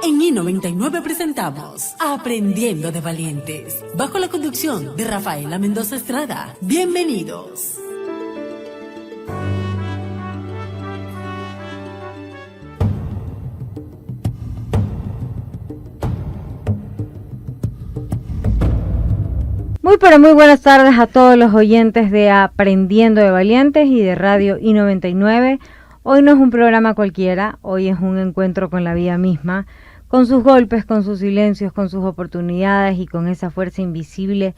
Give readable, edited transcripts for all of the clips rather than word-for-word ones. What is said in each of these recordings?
En I99 presentamos Aprendiendo de Valientes, bajo la conducción de Rafaela Mendoza Estrada. Bienvenidos. Muy buenas tardes a todos los oyentes de Aprendiendo de Valientes y de Radio I99. Hoy no es un programa cualquiera, hoy es un encuentro con la vida misma, con sus golpes, con sus silencios, con sus oportunidades y con esa fuerza invisible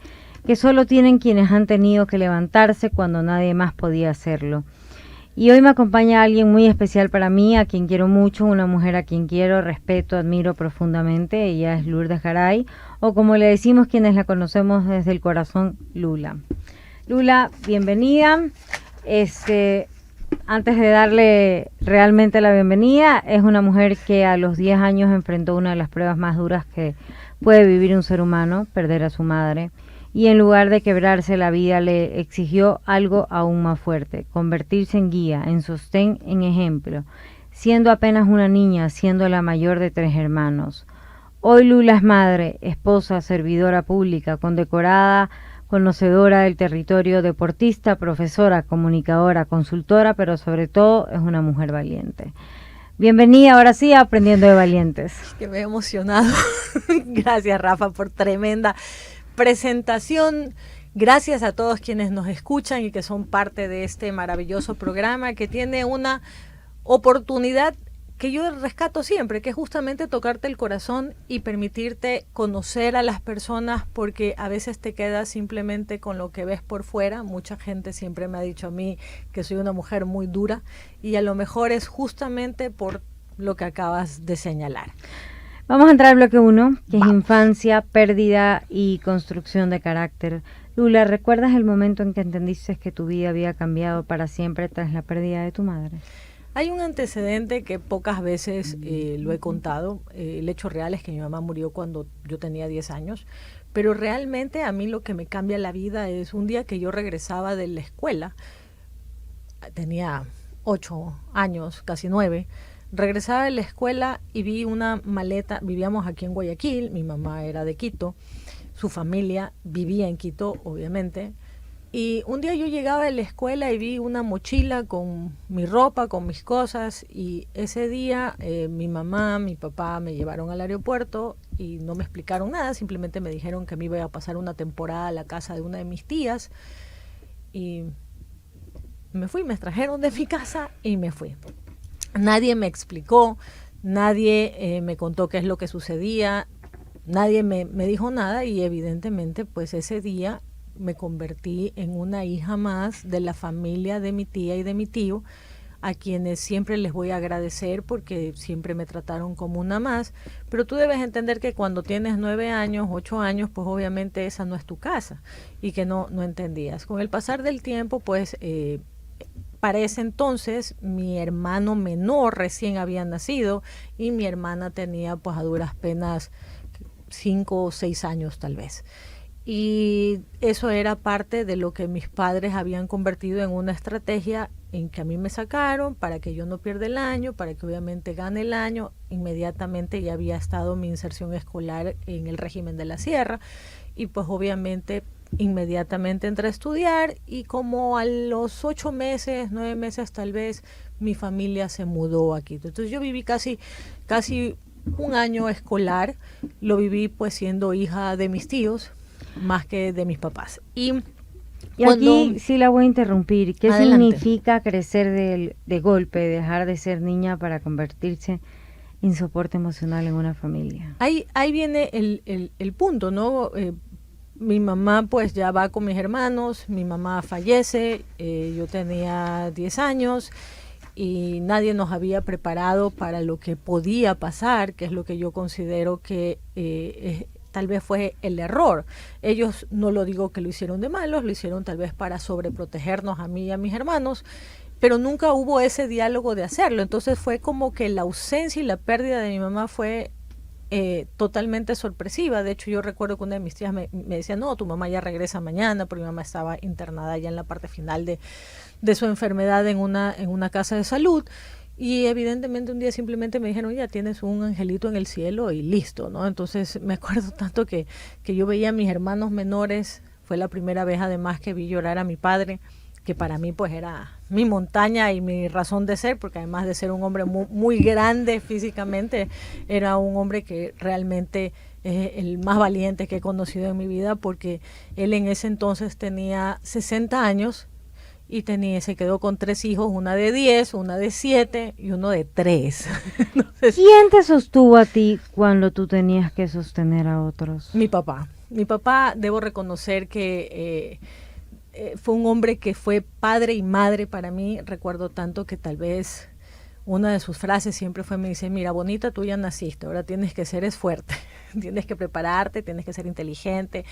que solo tienen quienes han tenido que levantarse cuando nadie más podía hacerlo. Y hoy me acompaña alguien muy especial para mí, a quien quiero mucho, una mujer a quien quiero, respeto, admiro profundamente. Ella es Lourdes Garay, o como le decimos quienes la conocemos desde el corazón, Lula. Lula, bienvenida. Antes de darle realmente la bienvenida, es una mujer que a los 10 años enfrentó una de las pruebas más duras que puede vivir un ser humano, perder a su madre. Y en lugar de quebrarse la vida le exigió algo aún más fuerte, convertirse en guía, en sostén, en ejemplo, siendo apenas una niña, siendo la mayor de 3 hermanos. Hoy Lula es madre, esposa, servidora pública, condecorada, conocedora del territorio, deportista, profesora, comunicadora, consultora, pero sobre todo es una mujer valiente. Bienvenida ahora sí a Aprendiendo de Valientes. Que me he emocionado. Gracias, Rafa, por tremenda presentación. Gracias a todos quienes nos escuchan y que son parte de este maravilloso programa que tiene una oportunidad que yo rescato siempre, que es justamente tocarte el corazón y permitirte conocer a las personas, porque a veces te quedas simplemente con lo que ves por fuera. Mucha gente siempre me ha dicho a mí que soy una mujer muy dura y a lo mejor es justamente por lo que acabas de señalar. Vamos a entrar al bloque 1, que es infancia, pérdida y construcción de carácter. Lula, ¿recuerdas el momento en que entendiste que tu vida había cambiado para siempre tras la pérdida de tu madre? Hay un antecedente que pocas veces lo he contado. El hecho real es que mi mamá murió cuando yo tenía 10 años, pero realmente a mí lo que me cambia la vida es un día que yo regresaba de la escuela, tenía 8 años, casi 9, regresaba de la escuela y vi una maleta. Vivíamos aquí en Guayaquil, mi mamá era de Quito, su familia vivía en Quito, obviamente. Y un día yo llegaba de la escuela y vi una mochila con mi ropa, con mis cosas, y ese día mi mamá, mi papá me llevaron al aeropuerto y no me explicaron nada, simplemente me dijeron que me iba a pasar una temporada a la casa de una de mis tías y me fui, me extrajeron de mi casa y me fui. Nadie me explicó, nadie me contó qué es lo que sucedía, nadie me dijo nada y evidentemente pues ese día me convertí en una hija más de la familia de mi tía y de mi tío, a quienes siempre les voy a agradecer porque siempre me trataron como una más. Pero tú debes entender que cuando tienes 9 años, 8 años, pues obviamente esa no es tu casa y que no entendías. Con el pasar del tiempo, pues para ese entonces mi hermano menor recién había nacido y mi hermana tenía pues a duras penas 5 o 6 años tal vez. Y eso era parte de lo que mis padres habían convertido en una estrategia en que a mí me sacaron para que yo no pierda el año, para que obviamente gane el año. Inmediatamente ya había estado mi inserción escolar en el régimen de la sierra y pues obviamente inmediatamente entré a estudiar y como a los 8 meses, 9 meses tal vez, mi familia se mudó aquí. Entonces yo viví casi un año escolar, lo viví pues siendo hija de mis tíos, más que de mis papás. Y aquí sí la voy a interrumpir. ¿Qué Adelante. significa crecer de golpe, dejar de ser niña para convertirse en soporte emocional en una familia? Ahí viene el punto, ¿no? Mi mamá pues ya va con mis hermanos, mi mamá fallece, yo tenía 10 años y nadie nos había preparado para lo que podía pasar, que es lo que yo considero que tal vez fue el error. Ellos, no lo digo que lo hicieron de malos, lo hicieron tal vez para sobreprotegernos a mí y a mis hermanos, pero nunca hubo ese diálogo de hacerlo. Entonces fue como que la ausencia y la pérdida de mi mamá fue totalmente sorpresiva. De hecho, yo recuerdo que una de mis tías me decía, no, tu mamá ya regresa mañana, porque mi mamá estaba internada ya en la parte final de su enfermedad en una casa de salud. Y evidentemente un día simplemente me dijeron, ya tienes un angelito en el cielo y listo, ¿no? Entonces me acuerdo tanto que yo veía a mis hermanos menores, fue la primera vez además que vi llorar a mi padre, que para mí pues era mi montaña y mi razón de ser, porque además de ser un hombre muy grande físicamente, era un hombre que realmente es el más valiente que he conocido en mi vida, porque él en ese entonces tenía 60 años y se quedó con 3 hijos, una de 10, una de 7 y uno de 3. Entonces, ¿Quién te sostuvo a ti cuando tú tenías que sostener a otros? mi papá. Mi papá, debo reconocer que fue un hombre que fue padre y madre para mí. Recuerdo tanto que tal vez una de sus frases siempre fue, me dice, mira, bonita, tú ya naciste, ahora tienes que ser fuerte, tienes que prepararte, tienes que ser inteligente,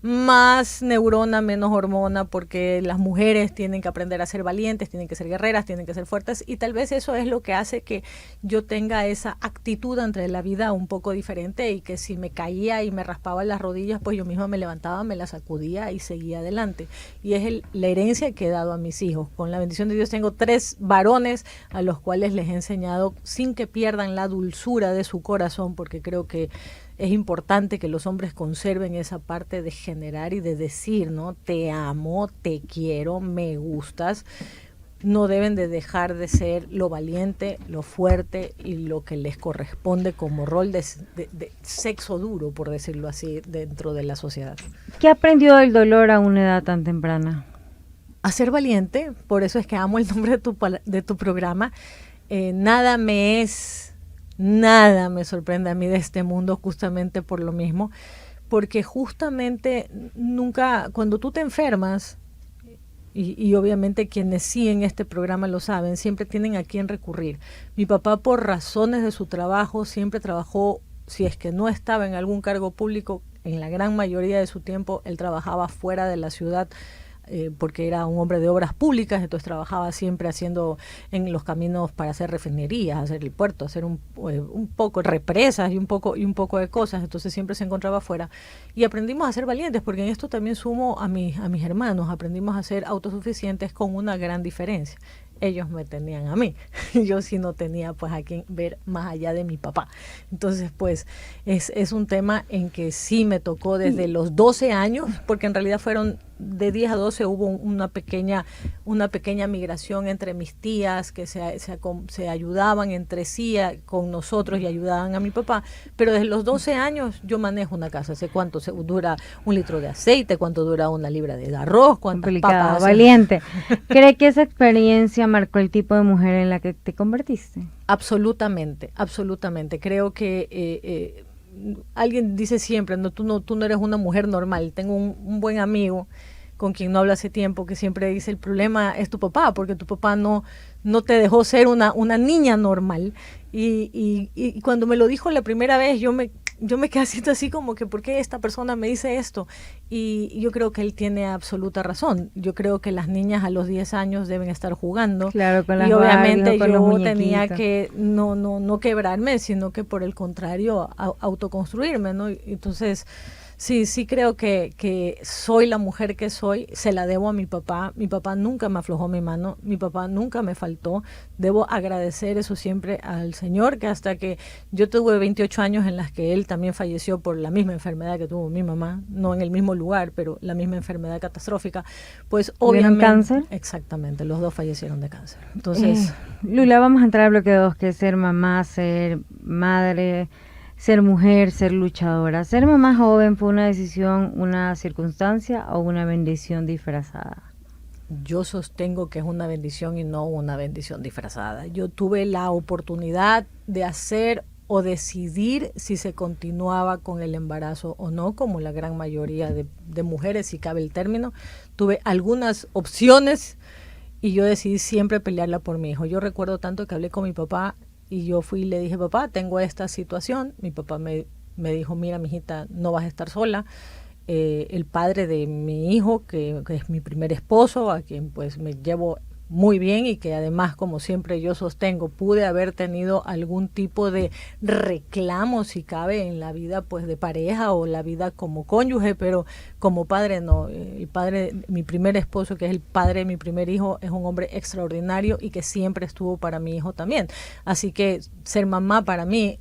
más neurona, menos hormona, porque las mujeres tienen que aprender a ser valientes, tienen que ser guerreras, tienen que ser fuertes, y tal vez eso es lo que hace que yo tenga esa actitud ante la vida un poco diferente, y que si me caía y me raspaba las rodillas, pues yo misma me levantaba, me las sacudía y seguía adelante. Y es la herencia que he dado a mis hijos. Con la bendición de Dios tengo 3 varones a los cuales les he enseñado sin que pierdan la dulzura de su corazón, porque creo que es importante que los hombres conserven esa parte de generar y de decir, ¿no? Te amo, te quiero, me gustas. No deben de dejar de ser lo valiente, lo fuerte y lo que les corresponde como rol de sexo duro, por decirlo así, dentro de la sociedad. ¿Qué aprendió del dolor a una edad tan temprana? A ser valiente, por eso es que amo el nombre de tu programa. Nada me sorprende a mí de este mundo, justamente por lo mismo, porque justamente nunca, cuando tú te enfermas, y obviamente quienes siguen este programa lo saben, siempre tienen a quién recurrir. Mi papá, por razones de su trabajo, siempre trabajó, si es que no estaba en algún cargo público, en la gran mayoría de su tiempo él trabajaba fuera de la ciudad, porque era un hombre de obras públicas, entonces trabajaba siempre haciendo en los caminos para hacer refinerías, hacer el puerto, hacer un poco represas y un poco de cosas, entonces siempre se encontraba afuera. Y aprendimos a ser valientes, porque en esto también sumo a mis hermanos, aprendimos a ser autosuficientes con una gran diferencia. Ellos me tenían a mí, yo sí no tenía pues a quien ver más allá de mi papá. Entonces pues es un tema en que sí me tocó desde los 12 años, porque en realidad fueron de 10 a 12, hubo una pequeña migración entre mis tías que se ayudaban entre sí con nosotros y ayudaban a mi papá, pero desde los 12 años yo manejo una casa, sé cuánto dura un litro de aceite, cuánto dura una libra de arroz, cuántas papas. Valiente. ¿Cree que esa experiencia marcó el tipo de mujer en la que te convertiste? Absolutamente, absolutamente. Creo que alguien dice siempre, tú no eres una mujer normal. Tengo un buen amigo con quien no hablo hace tiempo que siempre dice, el problema es tu papá, porque tu papá no te dejó ser una niña normal. Y cuando me lo dijo la primera vez, yo me quedé así como que, ¿por qué esta persona me dice esto? Y yo creo que él tiene absoluta razón. Yo creo que las niñas a los 10 años deben estar jugando. Claro, con las y obviamente Barbies, yo tenía que no quebrarme, sino que por el contrario autoconstruirme, ¿no? Entonces sí creo que soy la mujer que soy, se la debo a mi papá. Mi papá nunca me aflojó mi mano, mi papá nunca me faltó. Debo agradecer eso siempre al Señor, que hasta que yo tuve 28 años en las que él también falleció por la misma enfermedad que tuvo mi mamá, no en el mismo lugar, pero la misma enfermedad catastrófica, pues obviamente... ¿Cáncer? Exactamente, los dos fallecieron de cáncer. Entonces... Lula, vamos a entrar al bloque 2, que es ser mamá, ser madre, ser mujer, ser luchadora. ¿Ser mamá joven fue una decisión, una circunstancia o una bendición disfrazada? Yo sostengo que es una bendición y no una bendición disfrazada. Yo tuve la oportunidad de hacer o decidir si se continuaba con el embarazo o no, como la gran mayoría de mujeres, si cabe el término. Tuve algunas opciones y yo decidí siempre pelearla por mi hijo. Yo recuerdo tanto que hablé con mi papá y yo fui y le dije, papá, tengo esta situación. Mi papá me dijo, mira, mijita, no vas a estar sola. El padre de mi hijo, que es mi primer esposo, a quien pues me llevo muy bien y que además, como siempre yo sostengo, pude haber tenido algún tipo de reclamo, si cabe, en la vida pues de pareja o la vida como cónyuge, pero como padre no. El padre, mi primer esposo, que es el padre de mi primer hijo, es un hombre extraordinario y que siempre estuvo para mi hijo también. Así que ser mamá para mí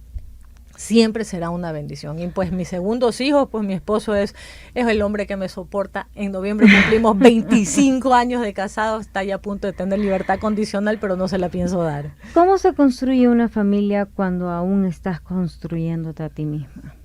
siempre será una bendición. Y pues mis segundos hijos, pues mi esposo es el hombre que me soporta. En noviembre cumplimos 25 años de casados, está ya a punto de tener libertad condicional, pero no se la pienso dar. ¿Cómo se construye una familia cuando aún estás construyéndote a ti misma?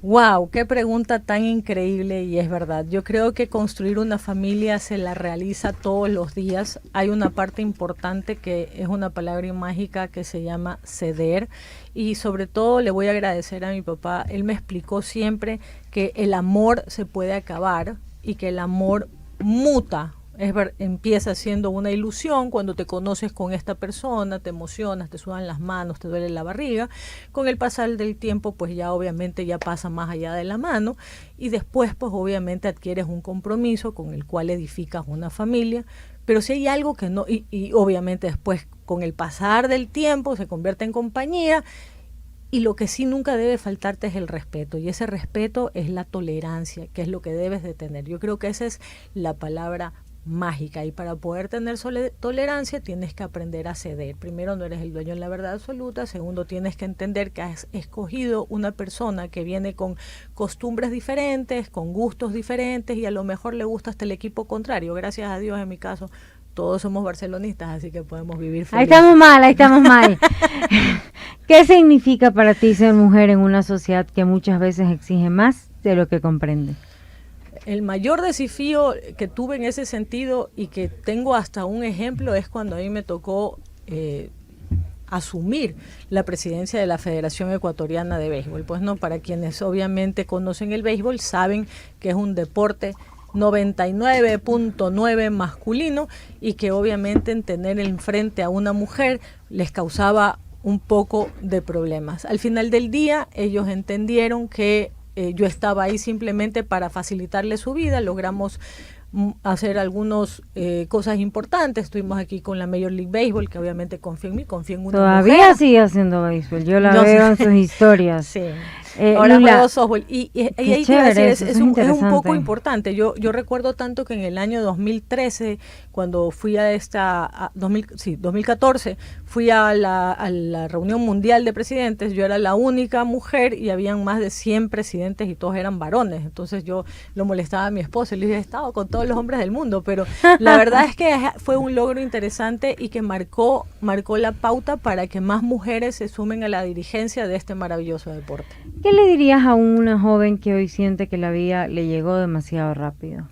Wow, qué pregunta tan increíble, y es verdad. Yo creo que construir una familia se la realiza todos los días. Hay una parte importante que es una palabra mágica que se llama ceder, y sobre todo le voy a agradecer a mi papá. Él me explicó siempre que el amor se puede acabar y que el amor muta. Empieza siendo una ilusión cuando te conoces con esta persona, te emocionas, te sudan las manos, te duele la barriga. Con el pasar del tiempo, pues ya obviamente ya pasa más allá de la mano, y después pues obviamente adquieres un compromiso con el cual edificas una familia. Pero si hay algo que no, y obviamente después con el pasar del tiempo se convierte en compañía, y lo que sí nunca debe faltarte es el respeto, y ese respeto es la tolerancia, que es lo que debes de tener. Yo creo que esa es la palabra mágica, y para poder tener tolerancia tienes que aprender a ceder. Primero, no eres el dueño de la verdad absoluta. Segundo, tienes que entender que has escogido una persona que viene con costumbres diferentes, con gustos diferentes, y a lo mejor le gusta hasta el equipo contrario. Gracias a Dios, en mi caso, todos somos barcelonistas, así que podemos vivir felices. Ahí estamos mal. ¿Qué significa para ti ser mujer en una sociedad que muchas veces exige más de lo que comprende? El mayor desafío que tuve en ese sentido, y que tengo hasta un ejemplo, es cuando a mí me tocó asumir la presidencia de la Federación Ecuatoriana de Béisbol. Pues no, para quienes obviamente conocen el béisbol, saben que es un deporte 99.9 masculino, y que obviamente en tener enfrente a una mujer les causaba un poco de problemas. Al final del día, ellos entendieron que yo estaba ahí simplemente para facilitarle su vida. Logramos hacer algunas cosas importantes. Estuvimos aquí con la Major League Baseball, que obviamente confía en mí, confía en una Todavía mujer. sigue haciendo béisbol, yo la veo en sus historias. Sí. Ahora Lula, juego softball. Y ahí te iba a decir, es un poco importante. Yo recuerdo tanto que en el año 2013, cuando fui a 2014, fui a la reunión mundial de presidentes. Yo era la única mujer y habían más de 100 presidentes y todos eran varones. Entonces yo lo molestaba a mi esposo y le dije, he estado con todos los hombres del mundo, pero la verdad es que fue un logro interesante y que marcó la pauta para que más mujeres se sumen a la dirigencia de este maravilloso deporte. ¿Qué le dirías a una joven que hoy siente que la vida le llegó demasiado rápido?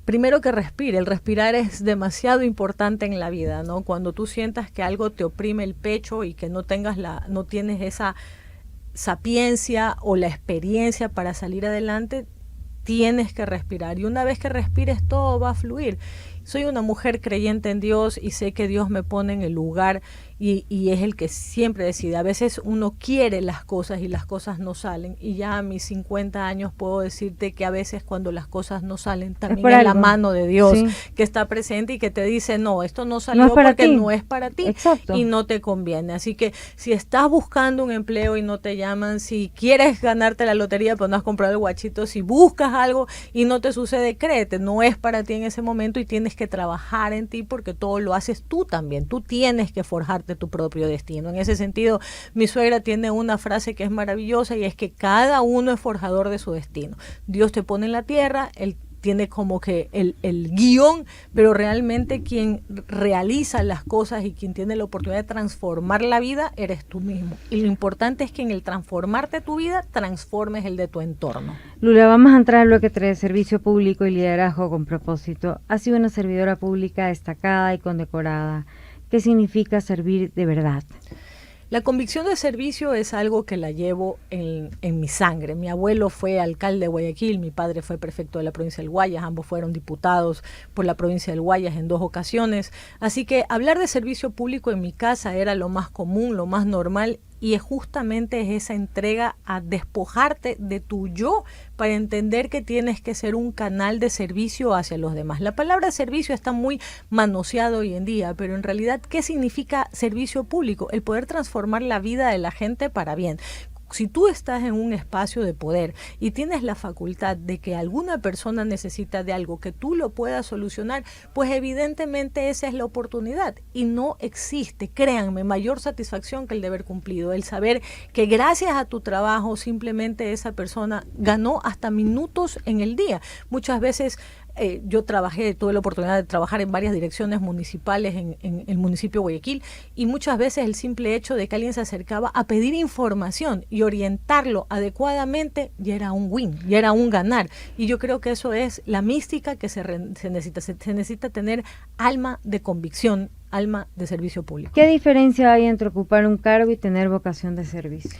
Primero, que respire. El respirar es demasiado importante en la vida, ¿no? Cuando tú sientas que algo te oprime el pecho y que no tienes esa sapiencia o la experiencia para salir adelante, tienes que respirar. Y una vez que respires, todo va a fluir. Soy una mujer creyente en Dios y sé que Dios me pone en el lugar y es el que siempre decide. A veces uno quiere las cosas y las cosas no salen, y ya a mis 50 años puedo decirte que a veces cuando las cosas no salen, también es la mano de Dios, sí, que está presente y que te dice, no, esto no salió porque no es para ti. Exacto. Y no te conviene. Así que si estás buscando un empleo y no te llaman, si quieres ganarte la lotería pero no has comprado el guachito, si buscas algo y no te sucede, créete, no es para ti en ese momento, y tienes que trabajar en ti, porque todo lo haces tú también. Tú tienes que forjarte tu propio destino. En ese sentido, mi suegra tiene una frase que es maravillosa, y es que cada uno es forjador de su destino. Dios te pone en la tierra, Él tiene como que el guión, pero realmente quien realiza las cosas y quien tiene la oportunidad de transformar la vida eres tú mismo. Y lo importante es que en el transformarte tu vida, transformes el de tu entorno. Lula, vamos a entrar en lo que trae servicio público y liderazgo con propósito. Has sido una servidora pública destacada y condecorada. ¿Qué significa servir de verdad? La convicción de servicio es algo que la llevo en mi sangre. Mi abuelo fue alcalde de Guayaquil, mi padre fue prefecto de la provincia del Guayas, ambos fueron diputados por la provincia del Guayas en 2 ocasiones. Así que hablar de servicio público en mi casa era lo más común, lo más normal, y es justamente esa entrega a despojarte de tu yo para entender que tienes que ser un canal de servicio hacia los demás. La palabra servicio está muy manoseada hoy en día, pero en realidad, ¿qué significa servicio público? El poder transformar la vida de la gente para bien. Si tú estás en un espacio de poder y tienes la facultad de que alguna persona necesita de algo que tú lo puedas solucionar, pues evidentemente esa es la oportunidad y no existe, créanme, mayor satisfacción que el deber cumplido, el saber que gracias a tu trabajo simplemente esa persona ganó hasta minutos en el día. Muchas veces yo tuve la oportunidad de trabajar en varias direcciones municipales en el municipio de Guayaquil, y muchas veces el simple hecho de que alguien se acercaba a pedir información y orientarlo adecuadamente ya era un win, ya era un ganar. Y yo creo que eso es la mística que se necesita. Se necesita tener alma de convicción, alma de servicio público. ¿Qué diferencia hay entre ocupar un cargo y tener vocación de servicio?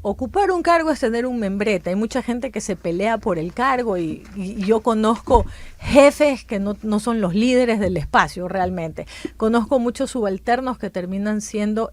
Ocupar un cargo es tener un membrete. Hay mucha gente que se pelea por el cargo y yo conozco jefes que no son los líderes del espacio realmente. Conozco muchos subalternos que terminan siendo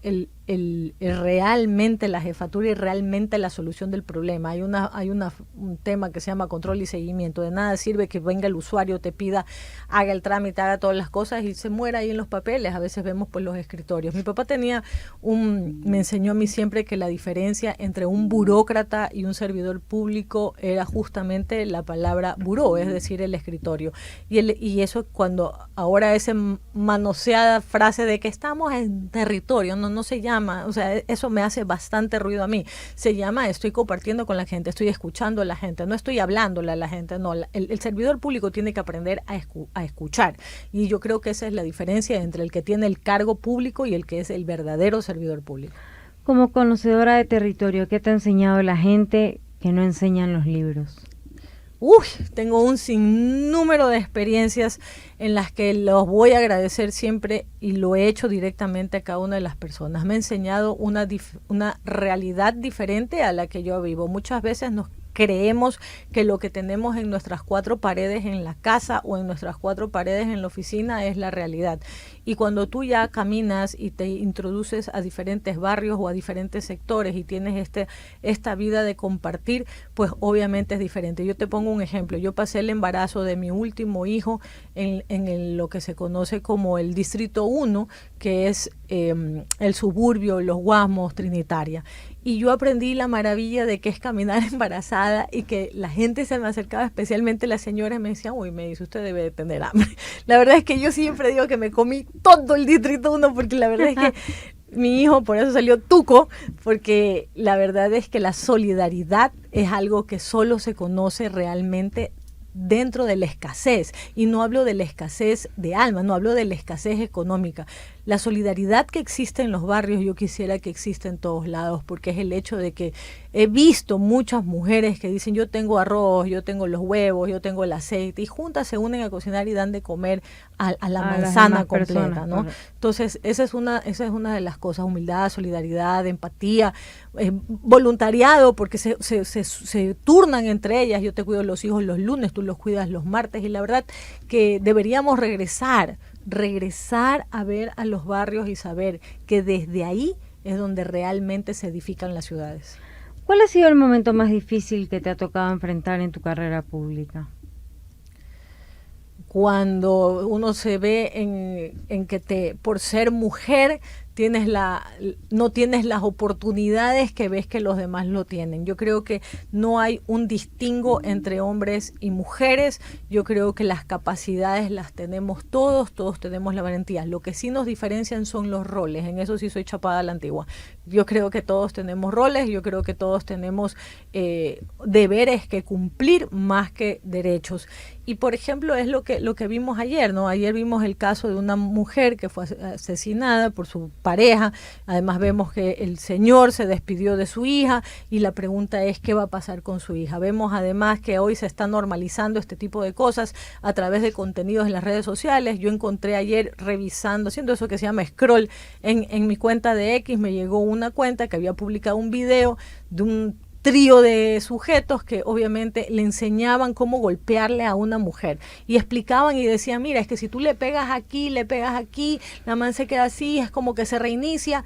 realmente la jefatura y realmente la solución del problema. Hay un tema que se llama control y seguimiento. De nada sirve que venga el usuario, te pida, haga el trámite, haga todas las cosas y se muera ahí en los papeles. A veces vemos pues los escritorios. Mi papá me enseñó a mí siempre que la diferencia entre un burócrata y un servidor público era justamente la palabra buró, es decir, el escritorio. Y eso, cuando ahora esa manoseada frase de que estamos en territorio, no se llama, o sea, eso me hace bastante ruido a mí. Se llama, estoy compartiendo con la gente, estoy escuchando a la gente, no estoy hablándole a la gente, no. El servidor público tiene que aprender a escuchar. Y yo creo que esa es la diferencia entre el que tiene el cargo público y el que es el verdadero servidor público. Como conocedora de territorio, ¿qué te ha enseñado la gente que no enseñan los libros? Tengo un sinnúmero de experiencias en las que los voy a agradecer siempre y lo he hecho directamente a cada una de las personas. Me ha enseñado una realidad diferente a la que yo vivo. Muchas veces nos creemos que lo que tenemos en nuestras cuatro paredes en la casa o en nuestras cuatro paredes en la oficina es la realidad. Y cuando tú ya caminas y te introduces a diferentes barrios o a diferentes sectores y tienes esta vida de compartir, pues obviamente es diferente. Yo te pongo un ejemplo. Yo pasé el embarazo de mi último hijo en lo que se conoce como el Distrito 1, que es el suburbio, Los Guasmos, Trinitaria. Y yo aprendí la maravilla de que es caminar embarazada y que la gente se me acercaba, especialmente las señoras, y me decían, me dice, usted debe de tener hambre. La verdad es que yo siempre digo que me comí todo el Distrito 1 porque la verdad es que mi hijo por eso salió tuco, porque la verdad es que la solidaridad es algo que solo se conoce realmente dentro de la escasez, y no hablo de la escasez de alma, no hablo de la escasez económica. La solidaridad que existe en los barrios yo quisiera que exista en todos lados, porque es el hecho de que he visto muchas mujeres que dicen yo tengo arroz, yo tengo los huevos, yo tengo el aceite, y juntas se unen a cocinar y dan de comer a la manzana completa, personas, ¿no? Entonces esa es una de las cosas: humildad, solidaridad, empatía, voluntariado, porque se turnan entre ellas. Yo te cuido los hijos los lunes, tú los cuidas los martes, y la verdad que deberíamos regresar a ver a los barrios y saber que desde ahí es donde realmente se edifican las ciudades. ¿Cuál ha sido el momento más difícil que te ha tocado enfrentar en tu carrera pública? Cuando uno se ve en que por ser mujer no tienes las oportunidades que ves que los demás lo tienen. Yo creo que no hay un distingo entre hombres y mujeres. Yo creo que las capacidades las tenemos todos tenemos la valentía. Lo que sí nos diferencian son los roles. En eso sí soy chapada a la antigua. Yo creo que todos tenemos roles, yo creo que todos tenemos deberes que cumplir más que derechos. Y por ejemplo es lo que vimos ayer, ¿no? Ayer vimos el caso de una mujer que fue asesinada por su pareja. Además vemos que el señor se despidió de su hija y la pregunta es ¿qué va a pasar con su hija? Vemos además que hoy se está normalizando este tipo de cosas a través de contenidos en las redes sociales. Yo encontré ayer revisando, haciendo eso que se llama scroll en mi cuenta de X, me llegó una cuenta que había publicado un video de un trío de sujetos que obviamente le enseñaban cómo golpearle a una mujer y explicaban y decían, mira, es que si tú le pegas aquí, la man se queda así, es como que se reinicia.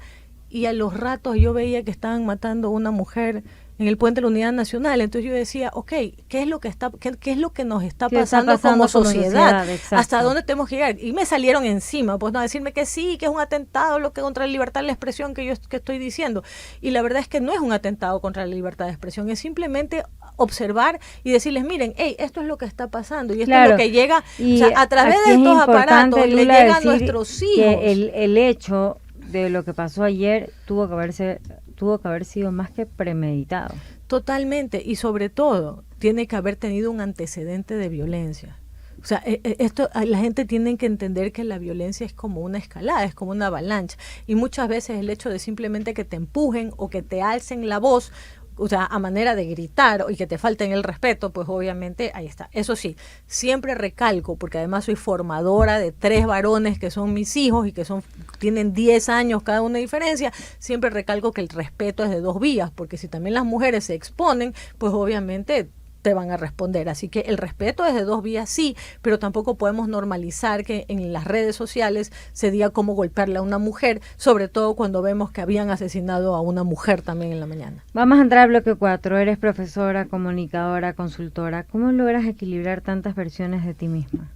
y a los ratos yo veía que estaban matando a una mujer en el puente de la Unidad Nacional. Entonces yo decía, ok, ¿qué es lo que nos está pasando como sociedad? ¿Hasta dónde tenemos que llegar? Y me salieron encima, pues no, a decirme que sí, que es un atentado lo que contra la libertad de la expresión que estoy diciendo. Y la verdad es que no es un atentado contra la libertad de expresión, es simplemente observar y decirles, miren, hey, esto es lo que está pasando y esto es lo que llega, y o sea, a través de estos aparatos le llega a nuestros hijos. Que el hecho de lo que pasó ayer tuvo que haber sido más que premeditado. Totalmente, y sobre todo, tiene que haber tenido un antecedente de violencia. O sea, la gente tiene que entender que la violencia es como una escalada, es como una avalancha. Y muchas veces el hecho de simplemente que te empujen o que te alcen la voz, o sea, a manera de gritar y que te falten el respeto, pues obviamente ahí está. Eso sí, siempre recalco, porque además soy formadora de 3 varones que son mis hijos y que tienen 10 años cada una de diferencia, siempre recalco que el respeto es de 2 vías, porque si también las mujeres se exponen, pues obviamente te van a responder. Así que el respeto es de 2 vías, sí, pero tampoco podemos normalizar que en las redes sociales se diga cómo golpearle a una mujer, sobre todo cuando vemos que habían asesinado a una mujer también en la mañana. Vamos a entrar al bloque 4. Eres profesora, comunicadora, consultora. ¿Cómo logras equilibrar tantas versiones de ti misma?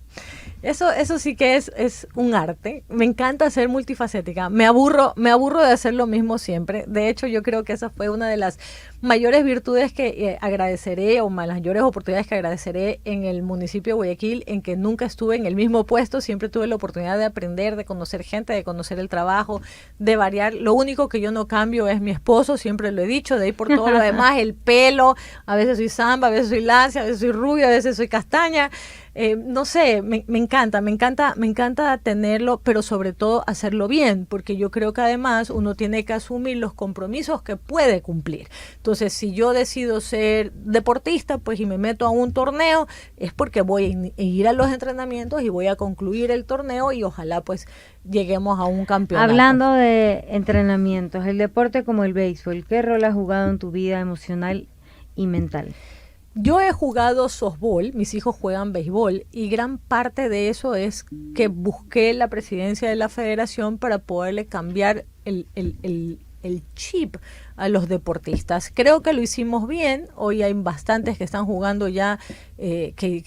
Eso sí que es un arte. Me encanta ser multifacética. Me aburro de hacer lo mismo siempre. De hecho, yo creo que esa fue una de las mayores virtudes que agradeceré, o mayores oportunidades que agradeceré en el municipio de Guayaquil, en que nunca estuve en el mismo puesto. Siempre tuve la oportunidad de aprender, de conocer gente, de conocer el trabajo, de variar. Lo único que yo no cambio es mi esposo, siempre lo he dicho. De ahí por todo lo demás, el pelo. A veces soy samba, a veces soy lacia, a veces soy rubia, a veces soy castaña. No sé, me encanta tenerlo, pero sobre todo hacerlo bien, porque yo creo que además uno tiene que asumir los compromisos que puede cumplir. Entonces, si yo decido ser deportista, pues y me meto a un torneo, es porque voy a ir a los entrenamientos y voy a concluir el torneo y ojalá pues lleguemos a un campeonato. Hablando de entrenamientos, el deporte como el béisbol, ¿qué rol ha jugado en tu vida emocional y mental? Yo he jugado softball, mis hijos juegan béisbol y gran parte de eso es que busqué la presidencia de la federación para poderle cambiar el chip a los deportistas. Creo que lo hicimos bien. Hoy hay bastantes que están jugando ya, que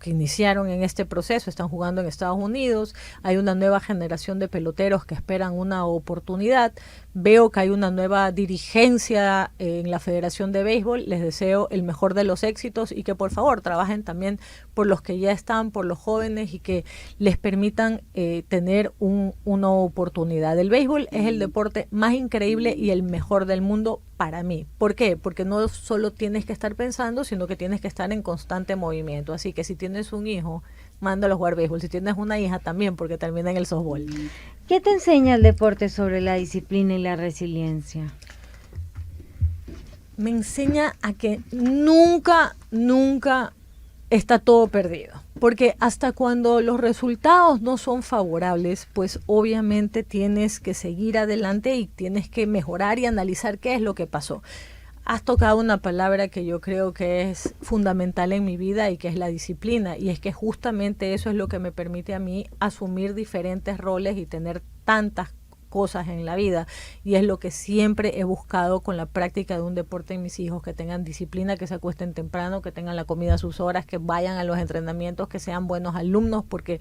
iniciaron en este proceso, están jugando en Estados Unidos. Hay una nueva generación de peloteros que esperan una oportunidad. Veo que hay una nueva dirigencia en la Federación de Béisbol. Les deseo el mejor de los éxitos y que por favor trabajen también por los que ya están, por los jóvenes y que les permitan tener una oportunidad. El béisbol es el deporte más increíble y el mejor del mundo para mí. ¿Por qué? Porque no solo tienes que estar pensando, sino que tienes que estar en constante movimiento. Así que si tienes un hijo, mándalo a jugar béisbol. Si tienes una hija, también, porque termina en el softball. ¿Qué te enseña el deporte sobre la disciplina y la resiliencia? Me enseña a que nunca está todo perdido. Porque hasta cuando los resultados no son favorables, pues obviamente tienes que seguir adelante y tienes que mejorar y analizar qué es lo que pasó. Has tocado una palabra que yo creo que es fundamental en mi vida y que es la disciplina. Y es que justamente eso es lo que me permite a mí asumir diferentes roles y tener tantas cosas en la vida, y es lo que siempre he buscado con la práctica de un deporte en mis hijos, que tengan disciplina, que se acuesten temprano, que tengan la comida a sus horas, que vayan a los entrenamientos, que sean buenos alumnos, porque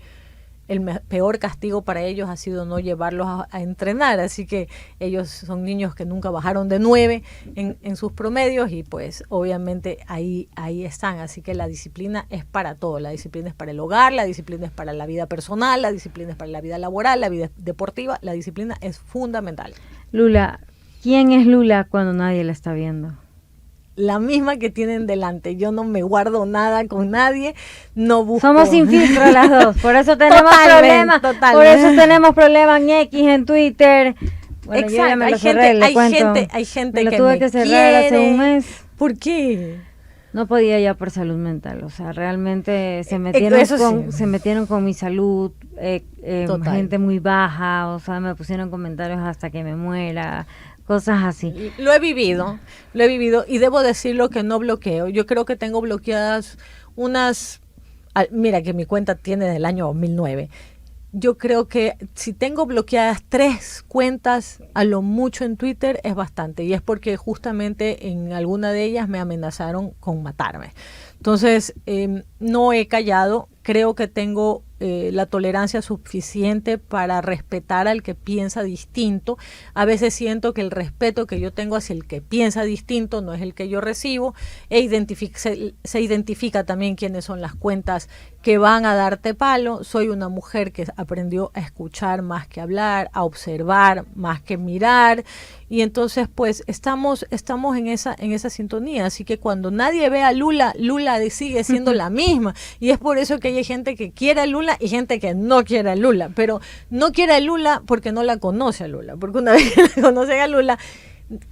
el peor castigo para ellos ha sido no llevarlos a entrenar, así que ellos son niños que nunca bajaron de 9 en sus promedios y pues obviamente ahí están, así que la disciplina es para todo, la disciplina es para el hogar, la disciplina es para la vida personal, la disciplina es para la vida laboral, la vida deportiva, la disciplina es fundamental. Lula, ¿quién es Lula cuando nadie la está viendo? La misma que tienen delante. Yo no me guardo nada con nadie, no busco. Somos sin filtro las dos, por eso tenemos problemas. Por eso tenemos problemas en X, en Twitter. Bueno, exacto, yo ya me lo cerré, hay gente me lo que tuve me que cerrar quiere. hace un mes. ¿Por qué? No podía ya por salud mental, o sea, realmente se metieron con mi salud, gente muy baja, o sea, me pusieron comentarios hasta que me muera, cosas así. Lo he vivido y debo decirlo que no bloqueo. Yo creo que tengo bloqueadas mira que mi cuenta tiene del año 2009. yo creo que si tengo bloqueadas 3 cuentas a lo mucho en Twitter es bastante, y es porque justamente en alguna de ellas me amenazaron con matarme. Entonces, no he callado, creo que tengo la tolerancia suficiente para respetar al que piensa distinto. A veces siento que el respeto que yo tengo hacia el que piensa distinto no es el que yo recibo, se identifica también quiénes son las cuentas que van a darte palo. Soy una mujer que aprendió a escuchar más que hablar, a observar más que mirar, y entonces pues estamos en esa sintonía. Así que cuando nadie ve a Lula, Lula sigue siendo la misma, y es por eso que hay gente que quiere a Lula y gente que no quiere a Lula, pero no quiere a Lula porque no la conoce a Lula, porque una vez que la conocen a Lula,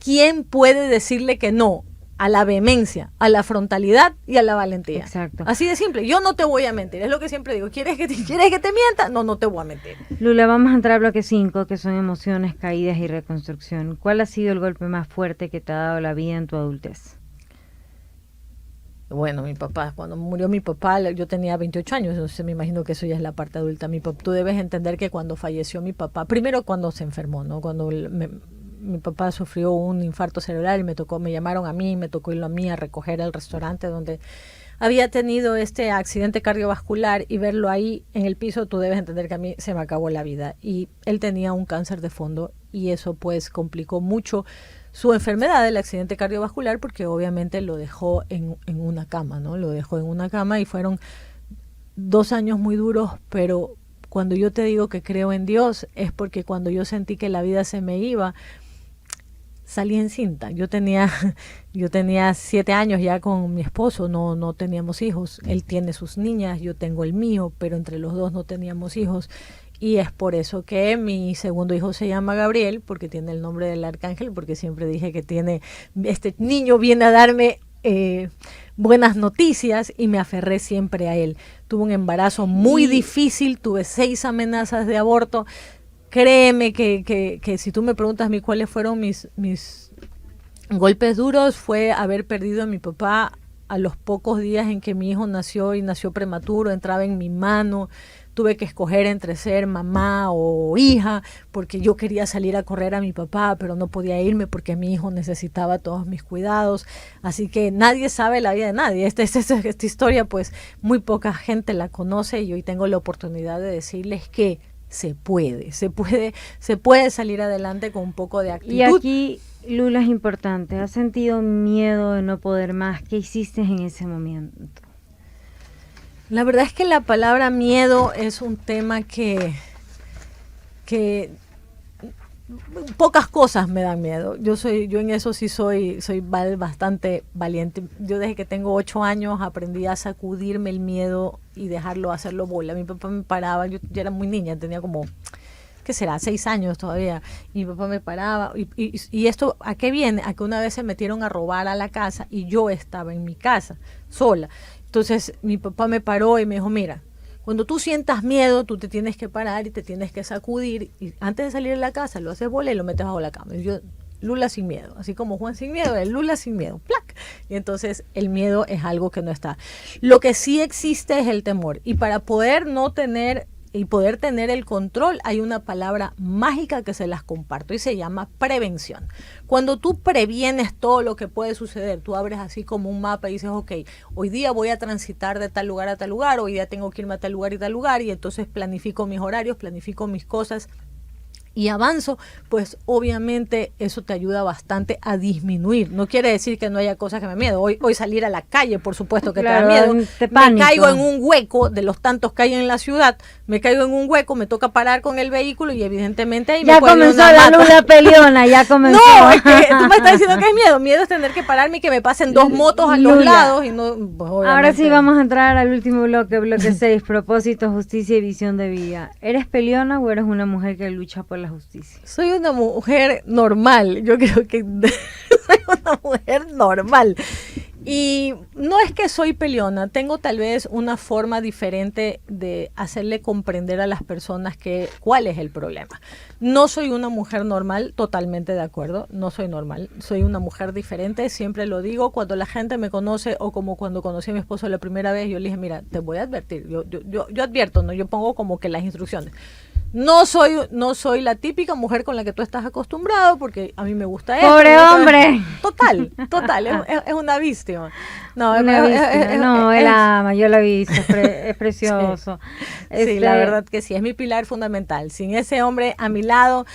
¿quién puede decirle que no? A la vehemencia, a la frontalidad y a la valentía. Exacto. Así de simple. Yo no te voy a mentir, es lo que siempre digo. ¿Quieres que te mienta? No te voy a mentir. Lula, vamos a entrar al bloque 5, que son emociones, caídas y reconstrucción. ¿Cuál ha sido el golpe más fuerte que te ha dado la vida en tu adultez? Bueno, mi papá, cuando murió mi papá, yo tenía 28 años, entonces me imagino que eso ya es la parte adulta. Tú debes entender que cuando falleció mi papá, primero cuando se enfermó, ¿no? Cuando mi papá sufrió un infarto cerebral y me llamaron a mí, me tocó irlo a mí a recoger al restaurante donde había tenido este accidente cardiovascular, y verlo ahí en el piso, tú debes entender que a mí se me acabó la vida. Y él tenía un cáncer de fondo, y eso pues complicó mucho su enfermedad del accidente cardiovascular, porque obviamente lo dejó en una cama, ¿no? Lo dejó en una cama, y fueron 2 años muy duros, pero cuando yo te digo que creo en Dios, es porque cuando yo sentí que la vida se me iba, salí encinta. Yo tenía 7 años ya con mi esposo, no teníamos hijos. Él tiene sus niñas, yo tengo el mío, pero entre los dos no teníamos hijos. Y es por eso que mi segundo hijo se llama Gabriel, porque tiene el nombre del arcángel, porque siempre dije que este niño viene a darme buenas noticias, y me aferré siempre a él. Tuve un embarazo muy difícil, tuve 6 amenazas de aborto. Créeme que si tú me preguntas a mí cuáles fueron mis golpes duros, fue haber perdido a mi papá a los pocos días en que mi hijo nació, y nació prematuro, entraba en mi mano. Tuve que escoger entre ser mamá o hija, porque yo quería salir a correr a mi papá, pero no podía irme porque mi hijo necesitaba todos mis cuidados. Así que nadie sabe la vida de nadie. Esta historia pues muy poca gente la conoce, y hoy tengo la oportunidad de decirles que se puede salir adelante con un poco de actitud. Y aquí, Lula, es importante. ¿Has sentido miedo de no poder más? ¿Qué hiciste en ese momento? La verdad es que la palabra miedo es un tema que pocas cosas me dan miedo. Yo en eso sí soy bastante valiente. Yo desde que tengo 8 años aprendí a sacudirme el miedo y dejarlo hacerlo bola. Mi papá me paraba, yo era muy niña, tenía como, ¿qué será? 6 años todavía. Y mi papá me paraba. Y esto, ¿a qué viene? A que una vez se metieron a robar a la casa y yo estaba en mi casa, sola. Entonces mi papá me paró y me dijo, mira, cuando tú sientas miedo, tú te tienes que parar y te tienes que sacudir, y antes de salir de la casa lo haces bola y lo metes bajo la cama. Y yo, Lula sin miedo, así como Juan sin miedo, el Lula sin miedo, ¡plac! Y entonces el miedo es algo que no está. Lo que sí existe es el temor, y para poder tener el control, hay una palabra mágica que se las comparto y se llama prevención. Cuando tú previenes todo lo que puede suceder, tú abres así como un mapa y dices, ok, hoy día voy a transitar de tal lugar a tal lugar, hoy día tengo que irme a tal lugar y tal lugar, y entonces planifico mis horarios, planifico mis cosas y avanzo, pues obviamente eso te ayuda bastante a disminuir. No quiere decir que no haya cosas que me den miedo. Hoy salir a la calle, por supuesto que claro, te da miedo. Me caigo en un hueco de los tantos que hay en la ciudad. Me caigo en un hueco, me toca parar con el vehículo, y evidentemente ahí ya me comenzó la Lula peleona, ya comenzó. No, es que tú me estás diciendo que es miedo. Miedo es tener que pararme y que me pasen 2 motos a los lados. Y no, pues, ahora sí vamos a entrar al último bloque 6, propósito, justicia y visión de vida. ¿Eres peleona o eres una mujer que lucha por la justicia? Soy una mujer normal, yo creo que soy una mujer normal. Y no es que soy peleona, tengo tal vez una forma diferente de hacerle comprender a las personas cuál es el problema. No soy una mujer normal, totalmente de acuerdo, no soy normal, soy una mujer diferente, siempre lo digo, cuando la gente me conoce o como cuando conocí a mi esposo la primera vez, yo le dije, mira, te voy a advertir, yo advierto, ¿no? Yo pongo como que las instrucciones. No soy la típica mujer con la que tú estás acostumbrado, porque a mí me gusta eso. ¡Pobre hombre! Total, es una víctima. No, Una víctima. No, él ama, yo la he visto, es precioso. Sí, la verdad que sí, es mi pilar fundamental. Sin ese hombre a mi lado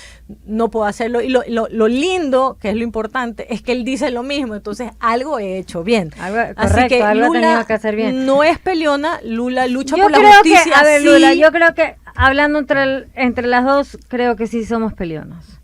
no puedo hacerlo. Y lo lindo, que es lo importante, es que él dice lo mismo, entonces algo he hecho bien. Así que algo Lula tenía que hacer bien. no es peleona, Lula lucha Yo por la creo justicia. que, a ver, sí. Lula, yo creo que hablando entre las dos, creo que sí somos peleonas.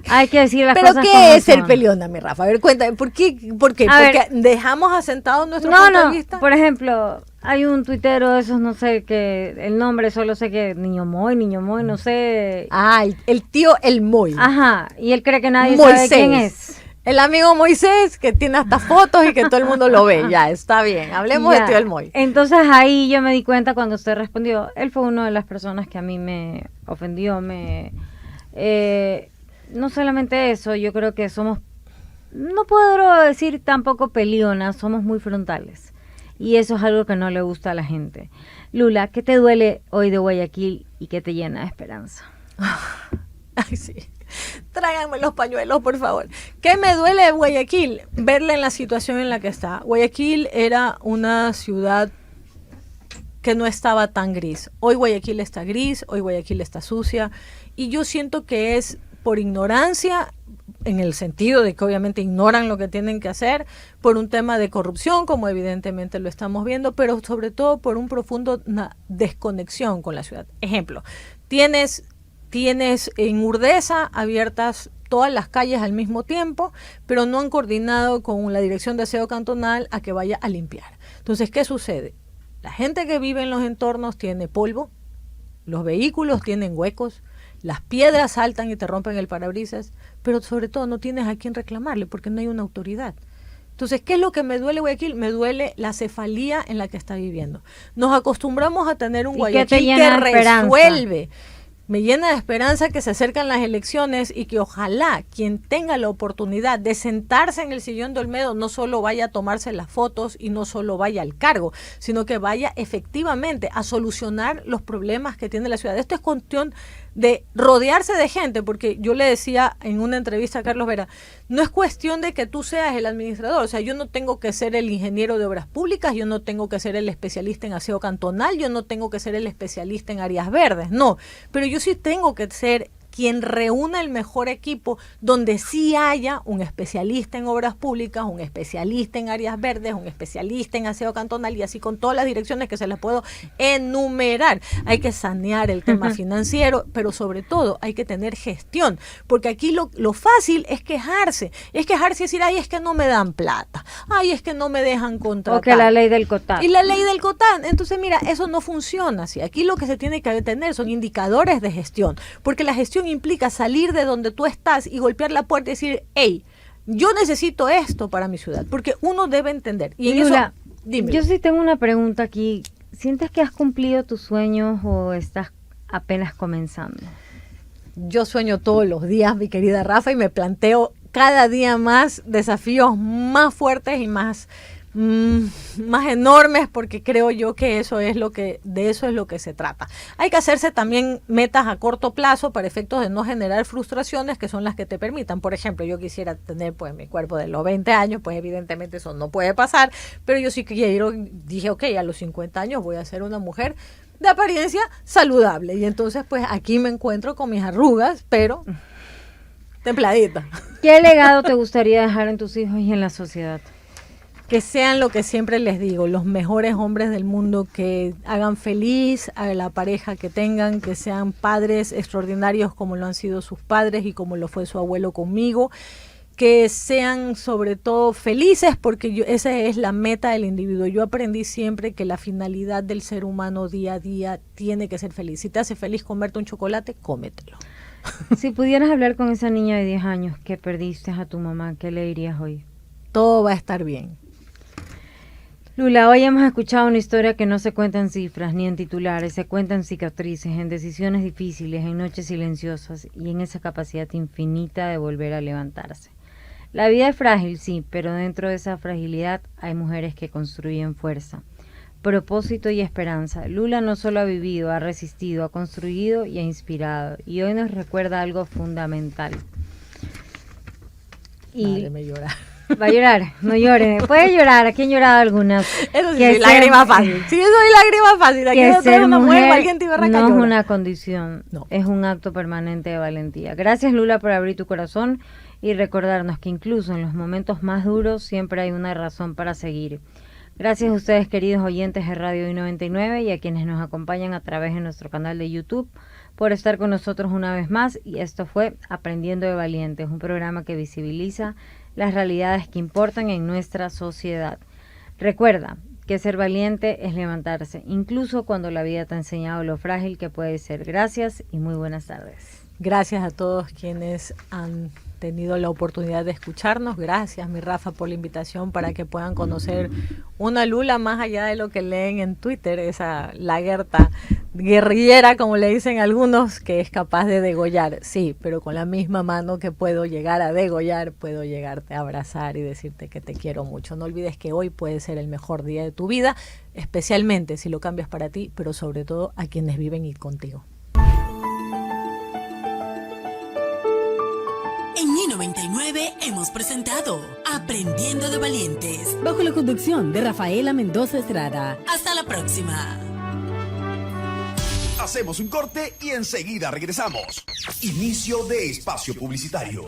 Hay que decir las ¿Pero cosas qué como es ser son. peleona, mi Rafa? A ver, cuéntame, ¿por qué? A Porque ver, dejamos asentado nuestro No, punto no, de vista. por ejemplo, hay un tuitero de esos, no sé, que el nombre solo sé que Niño Moy, no sé. Ah, el tío El Moy. Ajá, y él cree que nadie sabe quién es. El amigo Moisés, que tiene hasta fotos y que todo el mundo lo ve. Ya, está bien. Hablemos Ya. de tío El Moy. Entonces ahí yo me di cuenta cuando usted respondió, él fue una de las personas que a mí me ofendió, no solamente eso, yo creo que somos, no puedo decir tampoco peleonas, somos muy frontales. Y eso es algo que no le gusta a la gente. Lula, ¿qué te duele hoy de Guayaquil y qué te llena de esperanza? Ay, sí. Tráiganme los pañuelos, por favor. ¿Qué me duele de Guayaquil? Verla en la situación en la que está. Guayaquil era una ciudad que no estaba tan gris. Hoy Guayaquil está gris, hoy Guayaquil está sucia. Y yo siento que es por ignorancia, en el sentido de que obviamente ignoran lo que tienen que hacer, por un tema de corrupción, como evidentemente lo estamos viendo, pero sobre todo por un profundo desconexión con la ciudad. Ejemplo, tienes en Urdesa abiertas todas las calles al mismo tiempo, pero no han coordinado con la Dirección de Aseo Cantonal a que vaya a limpiar. Entonces, ¿qué sucede? La gente que vive en los entornos tiene polvo, los vehículos tienen huecos, las piedras saltan y te rompen el parabrisas, pero sobre todo no tienes a quién reclamarle porque no hay una autoridad. Entonces, ¿qué es lo que me duele Guayaquil? Me duele la cefalía en la que está viviendo. Nos acostumbramos a tener un Guayaquil que resuelve. Me llena de esperanza que se acercan las elecciones y que ojalá quien tenga la oportunidad de sentarse en el sillón de Olmedo no solo vaya a tomarse las fotos y no solo vaya al cargo, sino que vaya efectivamente a solucionar los problemas que tiene la ciudad. Esto es cuestión de rodearse de gente, porque yo le decía en una entrevista a Carlos Vera, no es cuestión de que tú seas el administrador, o sea, yo no tengo que ser el ingeniero de obras públicas, yo no tengo que ser el especialista en aseo cantonal, yo no tengo que ser el especialista en áreas verdes, no, pero yo sí tengo que ser quien reúna el mejor equipo, donde sí haya un especialista en obras públicas, un especialista en áreas verdes, un especialista en aseo cantonal, y así con todas las direcciones que se les puedo enumerar. Hay que sanear el tema financiero, pero sobre todo hay que tener gestión, porque aquí lo fácil es quejarse y decir, ay, es que no me dan plata, ay, es que no me dejan contratar. O que la ley del COTAD. Y la ley del COTAD. Entonces, mira, eso no funciona así. Aquí lo que se tiene que tener son indicadores de gestión, porque la gestión implica salir de donde tú estás y golpear la puerta y decir, hey, yo necesito esto para mi ciudad, porque uno debe entender. Y en Lula, eso, dime. yo sí tengo una pregunta aquí. ¿Sientes que has cumplido tus sueños o estás apenas comenzando? Yo sueño todos los días, mi querida Rafa, y me planteo cada día más desafíos más fuertes y más enormes, porque creo yo que de eso es lo que se trata. Hay que hacerse también metas a corto plazo para efectos de no generar frustraciones, que son las que te permitan. Por ejemplo, yo quisiera tener pues mi cuerpo de los 20 años, pues evidentemente eso no puede pasar, pero yo sí dije, ok, a los 50 años voy a ser una mujer de apariencia saludable, y entonces pues aquí me encuentro con mis arrugas, pero templadita. ¿Qué legado te gustaría dejar en tus hijos y en la sociedad? Que sean lo que siempre les digo, los mejores hombres del mundo, que hagan feliz a la pareja que tengan, que sean padres extraordinarios como lo han sido sus padres y como lo fue su abuelo conmigo, que sean sobre todo felices, porque esa es la meta del individuo. Yo aprendí siempre que la finalidad del ser humano día a día tiene que ser feliz. Si te hace feliz comerte un chocolate, cómetelo. Si pudieras hablar con esa niña de 10 años que perdiste a tu mamá, ¿qué le dirías hoy? Todo va a estar bien. Lula, hoy hemos escuchado una historia que no se cuenta en cifras ni en titulares, se cuenta en cicatrices, en decisiones difíciles, en noches silenciosas y en esa capacidad infinita de volver a levantarse. La vida es frágil, sí, pero dentro de esa fragilidad hay mujeres que construyen fuerza, propósito y esperanza. Lula no solo ha vivido, ha resistido, ha construido y ha inspirado, y hoy nos recuerda algo fundamental. Madre, me llora. Va a llorar, no llore. Puede llorar, aquí han llorado algunas. Eso sí, Que lágrima fácil. Sí, soy lágrima fácil. Aquí que no ser una mujer, mujer cualquier tibarraca no es llora. una condición, No. es un acto permanente de valentía. Gracias, Lula, por abrir tu corazón y recordarnos que incluso en los momentos más duros siempre hay una razón para seguir. Gracias a ustedes, queridos oyentes de Radio I99, y a quienes nos acompañan a través de nuestro canal de YouTube, por estar con nosotros una vez más. Y esto fue Aprendiendo de Valientes, un programa que visibiliza las realidades que importan en nuestra sociedad. Recuerda que ser valiente es levantarse, incluso cuando la vida te ha enseñado lo frágil que puede ser. Gracias y muy buenas tardes. Gracias a todos quienes han tenido la oportunidad de escucharnos. Gracias, mi Rafa, por la invitación para que puedan conocer una Lula más allá de lo que leen en Twitter, esa lagarta guerrillera, como le dicen algunos, que es capaz de degollar. Sí, pero con la misma mano que puedo llegar a degollar, puedo llegarte a abrazar y decirte que te quiero mucho. No olvides que hoy puede ser el mejor día de tu vida, especialmente si lo cambias para ti, pero sobre todo a quienes viven y contigo. En I99 hemos presentado Aprendiendo de Valientes, bajo la conducción de Rafaela Mendoza Estrada. Hasta la próxima. Hacemos un corte y enseguida regresamos. Inicio de espacio publicitario.